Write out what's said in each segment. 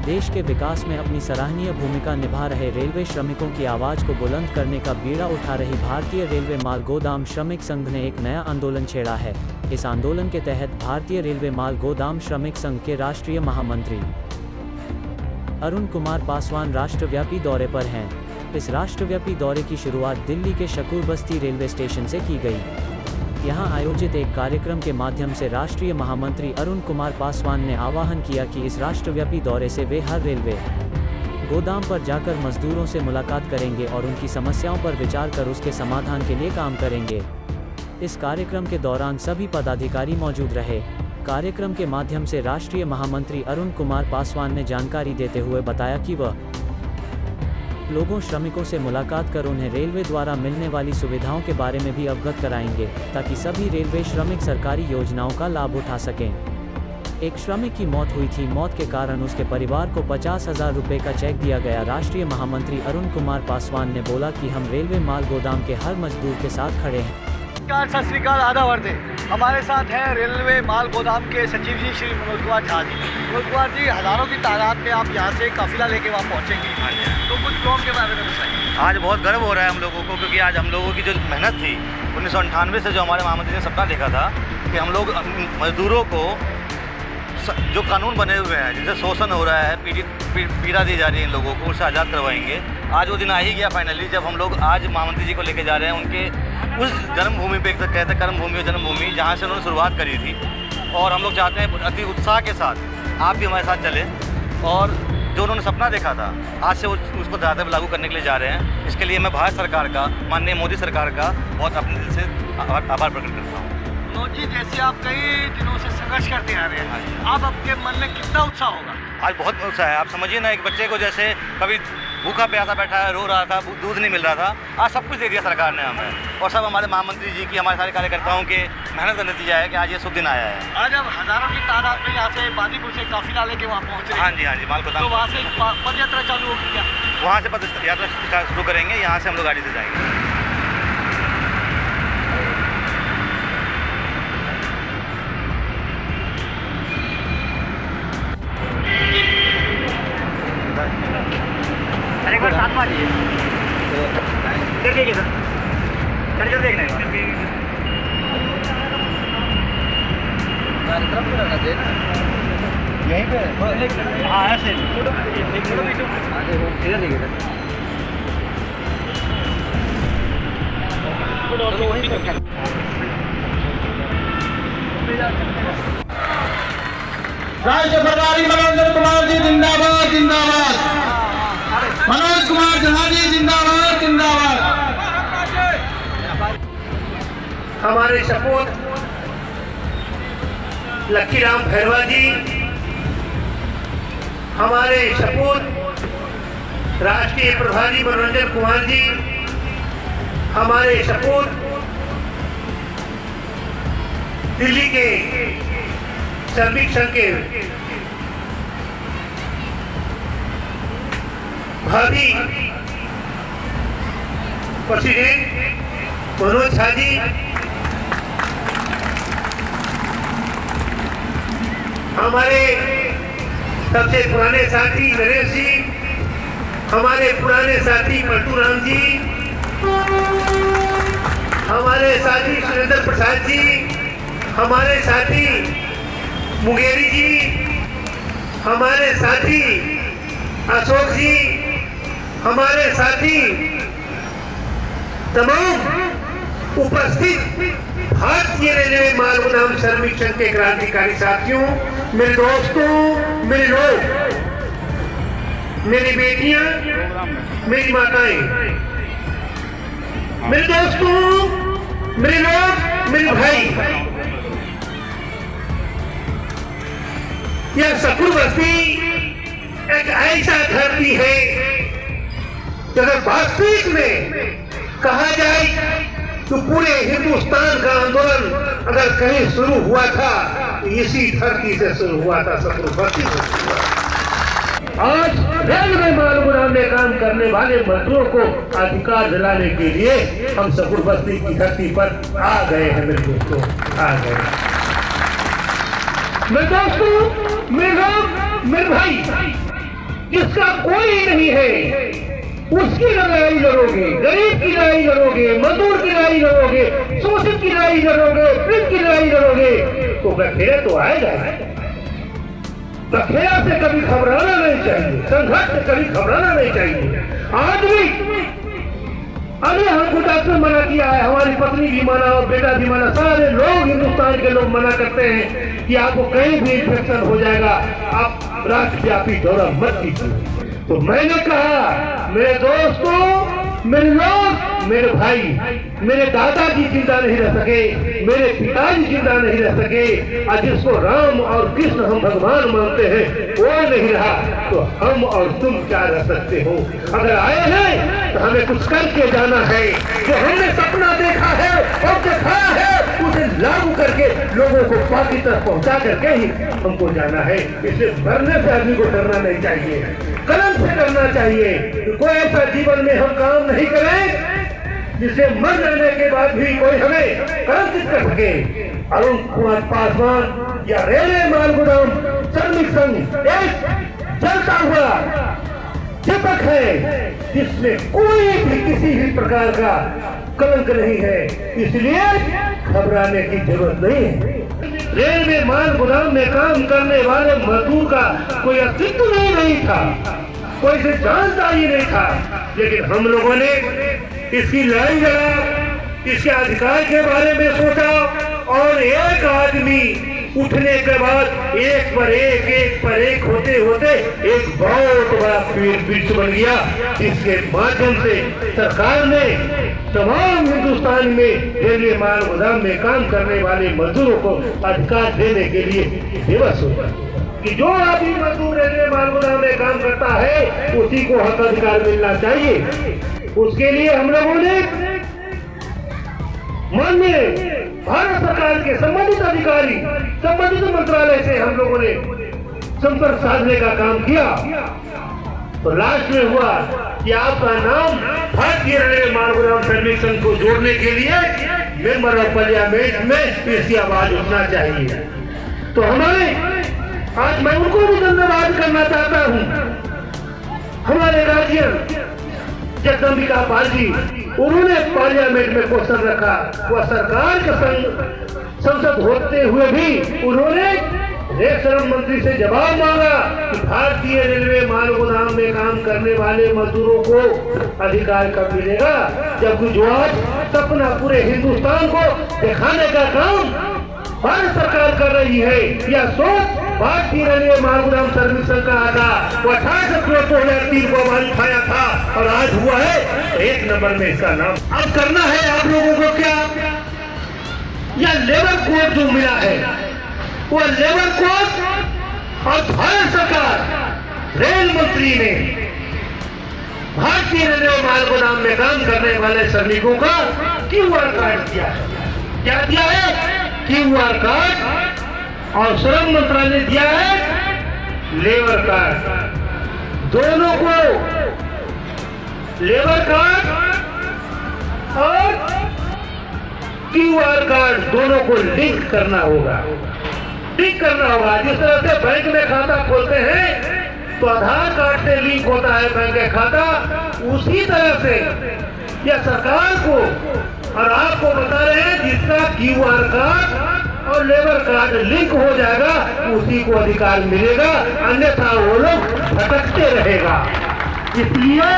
देश के विकास में अपनी सराहनीय भूमिका निभा रहे रेलवे श्रमिकों की आवाज को बुलंद करने का बीड़ा उठा रही भारतीय रेलवे माल गोदाम श्रमिक संघ ने एक नया आंदोलन छेड़ा है। इस आंदोलन के तहत भारतीय रेलवे माल गोदाम श्रमिक संघ के राष्ट्रीय महामंत्री अरुण कुमार पासवान राष्ट्रव्यापी दौरे पर हैं। इस राष्ट्रव्यापी दौरे की शुरुआत दिल्ली के शकूर बस्ती रेलवे स्टेशन से की गई। यहां आयोजित एक कार्यक्रम के माध्यम से राष्ट्रीय महामंत्री अरुण कुमार पासवान ने आह्वान किया कि इस राष्ट्रव्यापी दौरे से वे हर रेलवे गोदाम पर जाकर मजदूरों से मुलाकात करेंगे और उनकी समस्याओं पर विचार कर उसके समाधान के लिए काम करेंगे। इस कार्यक्रम के दौरान सभी पदाधिकारी मौजूद रहे। कार्यक्रम के माध्यम से राष्ट्रीय महामंत्री अरुण कुमार पासवान ने जानकारी देते हुए बताया कि वह लोगों श्रमिकों से मुलाकात कर उन्हें रेलवे द्वारा मिलने वाली सुविधाओं के बारे में भी अवगत कराएंगे, ताकि सभी रेलवे श्रमिक सरकारी योजनाओं का लाभ उठा सकें। एक श्रमिक की मौत हुई थी। मौत के कारण उसके परिवार को 50,000 रुपये का चेक दिया गया। राष्ट्रीय महामंत्री अरुण कुमार पासवान ने बोला कि हम रेलवे माल गोदाम के हर मजदूर के साथ खड़े हैं। सत श्री अकाल, आदाब। हमारे साथ हैं रेलवे माल गोदाम के सचिव जी श्री मनोज कुमार झा जी। मनोज कुमार जी, हज़ारों की तादाद में आप यहाँ से काफिला लेके वहाँ पहुँचेंगे, तो कुछ काम के बारे में बताइए। आज बहुत गर्व हो रहा है हम लोगों को, क्योंकि आज हम लोगों की जो मेहनत थी 1998 से जो हमारे महामंत्री ने सपना देखा था कि हम लोग मजदूरों को जो कानून बने हुए हैं जिनसे शोषण हो रहा है, पीड़ा दी जा रही है इन लोगों को, उससे आज़ाद करवाएंगे। आज वो दिन आ ही गया फाइनली, जब हम लोग आज महामंत्री जी को लेके जा रहे हैं उनके उस जन्मभूमि पे, कहते हैं कर्मभूमि और जन्मभूमि, जहाँ से उन्होंने शुरुआत करी थी। और हम लोग चाहते हैं अति उत्साह के साथ आप भी हमारे साथ चलें और जो उन्होंने सपना देखा था आज से उसको ज़्यादा लागू करने के लिए जा रहे हैं। इसके लिए मैं भारत सरकार का, माननीय मोदी सरकार का बहुत अपने दिल से आभार प्रकट करता हूँ। मनोज जी, जैसे आप कई दिनों से संघर्ष करते आ रहे हैं, आप आपके मन में कितना उत्साह होगा? आज बहुत उत्साह है। आप समझिए ना, एक बच्चे को जैसे कभी भूखा प्यासा बैठा है, रो रहा था, दूध नहीं मिल रहा था, आज सब कुछ दे दिया सरकार ने हमें। और सब हमारे महामंत्री जी की, हमारे सारे कार्यकर्ताओं के मेहनत का नतीजा है कि आज ये शुभ दिन आया है। आज अब हज़ारों की तादाद में यहाँ से बाजीपुर से काफिला लेके वहाँ पहुँच रहे हैं। हाँ जी, माल गोदाम। तो वहाँ से पद यात्रा चालू होगी क्या? वहाँ से पद यात्रा शुरू करेंगे, यहाँ से हम लोग गाड़ी से जाएंगे। एक बार साथ मारिए, देखिए सर, चल देखने यहीं पे। हाँ, ऐसे इधर देखिए राज्य प्रभारी मनोज कुमार जी जिंदाबाद, जिंदाबाद। मनोज कुमार झा जी जिंदाबाद, जिंदाबाद। हमारे सपूत लक्कीराम भैरवा जी, हमारे सपूत राष्ट्रीय प्रभारी मनोज कुमार जी, हमारे सपूत दिल्ली के श्रमिक संघ के भावी प्रेसिडेंट मनोज झा जी, हमारे सबसे पुराने साथी नरेश जी, हमारे पुराने साथी पलटूराम जी, हमारे साथी सुरेंद्र प्रसाद जी, हमारे साथी मुंगेरी जी, हमारे साथी अशोक जी, हमारे साथी तमाम उपस्थित भारतीय रेलवे माल गोदाम श्रमिक संघ के क्रांतिकारी साथियों, मेरे दोस्तों, मेरे लोग, मेरी बेटियां, मेरी माताएं, मेरे दोस्तों, मेरे लोग, मेरे भाई, यह शकूर बस्ती एक ऐसा धरती है अगर वास्तविक में कहा जाए तो पूरे हिंदुस्तान का आंदोलन अगर कहीं शुरू हुआ था तो इसी धरती से शुरू हुआ था, शकूर बस्ती से शुरू हुआ। आज रेलवे माल गोदाम में काम करने वाले मजदूरों को अधिकार दिलाने के लिए हम शकूर बस्ती की धरती पर आ गए हैं। मेरे दोस्तों, आ गए। मेरे दोस्तों, मेरे लोग, मेरे भाई, जिसका कोई नहीं है उसकी लड़ाई लड़ोगे, गरीब की लड़ाई लड़ोगे, मजदूर की लड़ाई लड़ोगे, शोषित की लड़ाई लड़ोगे, पीड़ित की लड़ाई लड़ोगे, तो बखेड़ा तो आएगा। बखेड़ा से कभी घबराना नहीं चाहिए, संघर्ष से कभी घबराना नहीं चाहिए। आदमी अभी हमको डॉक्टर मना किया है, हमारी पत्नी भी मना और बेटा भी मना, सारे लोग हिंदुस्तान के लोग मना करते हैं कि आपको कहीं भी इन्फेक्शन हो जाएगा, आप राष्ट्रव्यापी दौरा मत कीजिए। तो मैंने कहा मेरे दोस्तों, मेरे लोग, मेरे भाई, मेरे दादाजी जिंदा नहीं रह सके, मेरे पिताजी जिंदा नहीं रह सके, और जिसको राम और कृष्ण हम भगवान मानते हैं वो नहीं रहा, तो हम और तुम क्या रह सकते हो। अगर आए हैं तो हमें कुछ करके जाना है, जो हमने सपना देखा है और दिखाया है उसे लागू करके लोगों को बाकी तक पहुंचा करके ही हमको जाना है। इसलिए मरने से आदमी को डरना नहीं चाहिए, कलम से डरना चाहिए। कोई ऐसा जीवन में हम काम नहीं करें जिससे मर जाने के बाद भी कोई हमें कलंकित कर सके। अरुण कुमार पासवान या रेलवे माल गोदाम श्रमिक संघ एक चलता हुआ दीपक है जिसमें कोई भी किसी भी प्रकार का कलंक नहीं है, इसलिए घबराने की जरूरत नहीं है। रेलवे माल गोदाम में काम करने वाले मजदूर का कोई अस्तित्व नहीं था, कोई से जानता ही नहीं था, लेकिन हम लोगों ने इसकी लड़ाई लड़ा, इसके अधिकार के बारे में सोचा, और एक आदमी उठने के बाद एक पर एक होते होते एक बहुत बड़ा वृक्ष बन गया, जिसके माध्यम से सरकार ने तमाम हिंदुस्तान में रेलवे माल गोदाम में काम करने वाले मजदूरों को अधिकार देने के लिए दिवस होता कि जो आदमी मजदूर रेलवे माल गोदाम में काम करता है उसी को हक अधिकार मिलना चाहिए। उसके लिए हम लोगों ने माननीय भारत सरकार के संबंधित अधिकारी, संबंधित मंत्रालय से हम लोगों ने संपर्क साधने का काम किया। तो लास्ट में हुआ कि आपका नाम भारतीय रेलवे माल गोदाम श्रमिक संघ को जोड़ने के लिए मेंबर ऑफ पार्लियामेंट में इसकी आवाज उठना चाहिए। तो हमारे आज मैं उनको भी धन्यवाद करना चाहता हूँ। हमारे गार्जियन जगदम्बिका पाल जी, उन्होंने पार्लियामेंट में क्वेश्चन रखा, वह सरकार के संसद होते हुए भी उन्होंने रेल श्रम मंत्री से जवाब मांगा कि भारतीय रेलवे माल गोदाम में काम करने वाले मजदूरों को अधिकार कब मिलेगा, जबकि जो आज सपना पूरे हिंदुस्तान को दिखाने का काम भारत सरकार कर रही है। यह सोच भारतीय रेलवे माल गोदाम श्रमिक संघ का था, वो 28 अक्टूबर 2003 को आवाज उठाया था और आज हुआ है 1 नंबर में इसका नाम। अब करना है आप लोगों को क्या, यह लेबर कोड जो मिला है वो लेबर कोड, और भारत सरकार रेल मंत्री ने भारतीय रेलवे माल गोदाम में काम करने वाले श्रमिकों का QR कार्ड दिया है। क्या दिया है? QR कार्ड, और श्रम मंत्रालय दिया है लेबर कार्ड। दोनों को लेबर कार्ड और QR कार्ड दोनों को लिंक करना होगा। लिंक करना होगा, जिस तरह से बैंक में खाता खोलते हैं तो आधार कार्ड से लिंक होता है बैंक का खाता, उसी तरह से यह सरकार को और आपको बता रहे हैं जिसका QR कार्ड और लेबर कार्ड लिंक हो जाएगा उसी को अधिकार मिलेगा, अन्यथा वो लोग भटकते रहेगा। इसलिए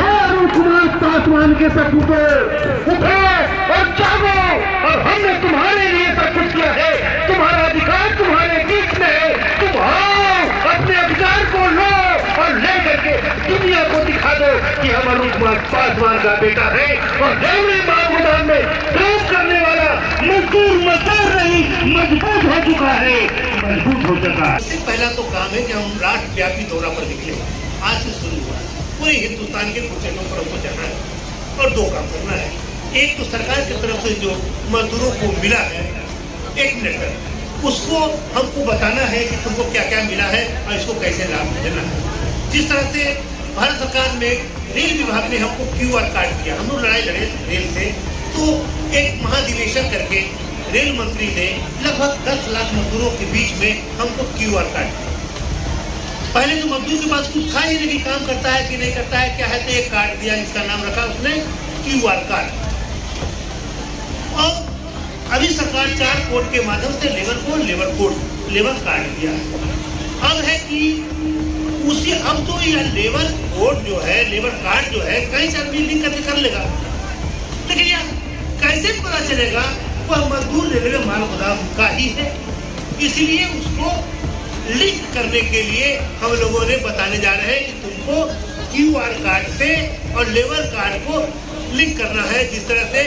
अरुण कुमार पासवान के सपूतों, उठो और जागो, और हमने तुम्हारे लिए सब कुछ किया है, तुम्हारा अधिकार तुम्हारे बीच में है, तुम आओ अपने अधिकार को लो और ले करके दुनिया को दिखा दो कि हम अरुण कुमार पासवान का बेटा है, और रेलवे माल गोदाम में काम करने वाला मजदूर नहीं मजबूत हो चुका है, मजबूत हो चुका है। सबसे पहला तो काम है कि हम राष्ट्रव्यापी दौरा पर निकले, आज से शुरू हुआ, पूरे हिंदुस्तान के कुछ जगहों पर हमको जाना है और 2 काम करना है। एक तो सरकार की तरफ से जो मजदूरों को मिला है 1 मिनट तक उसको हमको बताना है कि तुमको क्या क्या मिला है और इसको कैसे लाभ देना है। जिस तरह से भारत सरकार में रेल विभाग ने हमको QR कार्ड दिया, हम लोग लड़ाई लड़े रेल से, तो एक महाधिवेशन करके रेल मंत्री ने लगभग 10 लाख मजदूरों के बीच में हमको QR कार्ड दिया। पहले तो मजदूर के पास कुछ था ही नहीं, काम करता है कि नहीं करता है, क्या है, तो एक कार्ड दिया जिसका नाम रखा उसने QR कार्ड। और अभी सरकार 4 कोड के माध्यम से लेबर कार्ड दिया है। अब है कि उसी अब तो यह लेबर कोड जो है, लेबर कार्ड जो है, कहीं से आदमी लिंक करके कर लेगा, लेकिन यह कैसे पता चलेगा वह मजदूर रेलवे माल गोदाम का ही है। इसलिए उसको लिंक करने के लिए हम लोगों ने बताने जा रहे हैं कि तुमको QR कार्ड से और लेबर कार्ड को लिंक करना है। जिस तरह से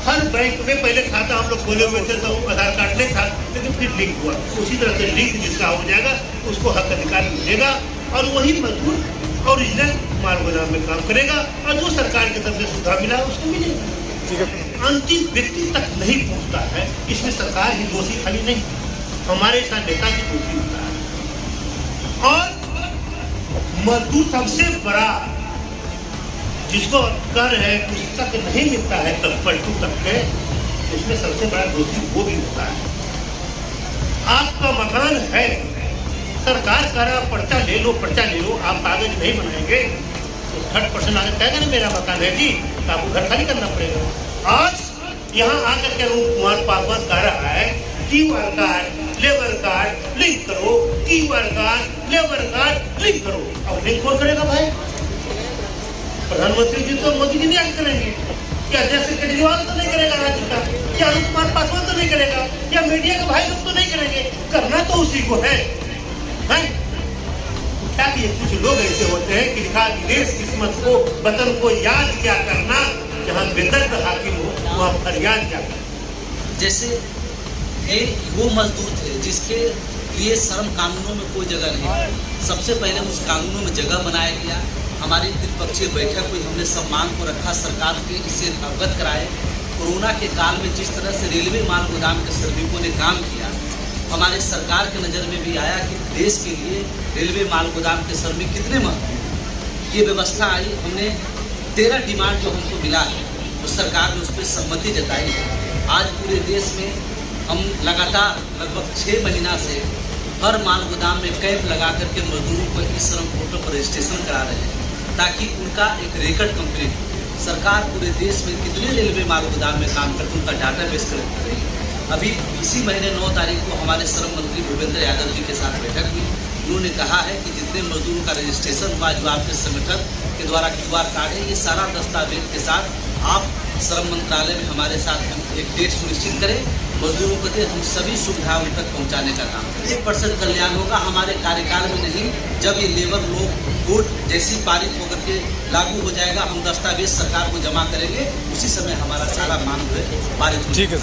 हर बैंक में पहले खाता हम लोग खोले हुए थे तो आधार कार्ड नहीं था, लेकिन फिर लिंक हुआ, उसी तरह से लिंक जिसका हो जाएगा उसको हक अधिकार मिलेगा और वही मजदूर ओरिजिनल माल गोदाम में काम करेगा और जो सरकार की तरफ से सुविधा मिला उसको मिलेगा। अंतिम व्यक्ति तक नहीं पहुंचता है, इसमें सरकार ही दोषी खाली नहीं, हमारे साथ नेता भी दोषी होता है। और मजदूर सबसे बड़ा जिसको कर है उस तक नहीं मिलता है, तब पलटू तक के, उसमें सबसे बड़ा दोषी वो भी होता है। आपका मकान है, सरकार कह रहा पर्चा ले लो, आप कागज नहीं बनाएंगे तो 30% आगे कहेगा ना मेरा मकान है जी, तो आपको घर खाली करना पड़ेगा। आज यहाँ आकर के अरुण कुमार पासवान कह रहा है QR card labour card link करो, QR card labour card link करो। अब लिंक कौन करेगा भाई? प्रधानमंत्री जी तो मोदी जी नहीं आगे करेंगे, या जैसे केजरीवाल तो नहीं करेगा राज्य का, या अरुण कुमार पासवान तो नहीं करेगा, या मीडिया के भाई लोग तो नहीं करेंगे, करना तो उसी को है। क्या कि कुछ लोग ऐसे होते हैं कि लिखा देश किस्मत को वतन को याद क्या करना, जहाँ बेदर्द हाकिम हो वहाँ फरियाद क्या करना। जैसे ये वो मजदूर थे जिसके लिए श्रम कानूनों में कोई जगह नहीं, सबसे पहले उस कानूनों में जगह बनाया गया। हमारी त्रिपक्षीय बैठक हुई, हमने सब मांग को रखा, सरकार के इससे अवगत कराए। कोरोना के काल में जिस तरह से रेलवे माल गोदाम के श्रमिकों ने काम किया, हमारे सरकार के नज़र में भी आया कि देश के लिए रेलवे माल गोदाम के श्रमिक कितने महत्वपूर्ण। ये व्यवस्था आई, हमने 13 डिमांड जो हमको मिला है तो सरकार ने उस पर सहमति जताई है। आज पूरे देश में हम लगातार लगभग 6 महीना से हर माल गोदाम में कैंप लगा करके मजदूरों को ई श्रम पोर्टल पर रजिस्ट्रेशन करा रहे हैं ताकि उनका एक रिकॉर्ड कंप्लीट हो। सरकार पूरे देश में कितने रेलवे माल गोदाम में काम करते उनका डाटाबेस कलेक्ट कर रही है। अभी इसी महीने 9 तारीख को हमारे श्रम मंत्री भूपेंद्र यादव जी के साथ बैठक हुई। उन्होंने कहा है कि जितने मजदूरों का रजिस्ट्रेशन हुआ, जो आपके संगठन के द्वारा QR कार्ड है, ये सारा दस्तावेज के साथ आप श्रम मंत्रालय में हमारे साथ एक डेट सुनिश्चित करें, मजदूरों को दे, हम सभी सुविधाएं उन तक पहुंचाने का काम करें। 1% कल्याण होगा हमारे कार्यकाल में नहीं, जब ये लेबर लोग कोड जैसी पारित होकर के लागू हो जाएगा, हम दस्तावेज सरकार को जमा करेंगे, उसी समय हमारा सारा मांग पारित हो जाएगा।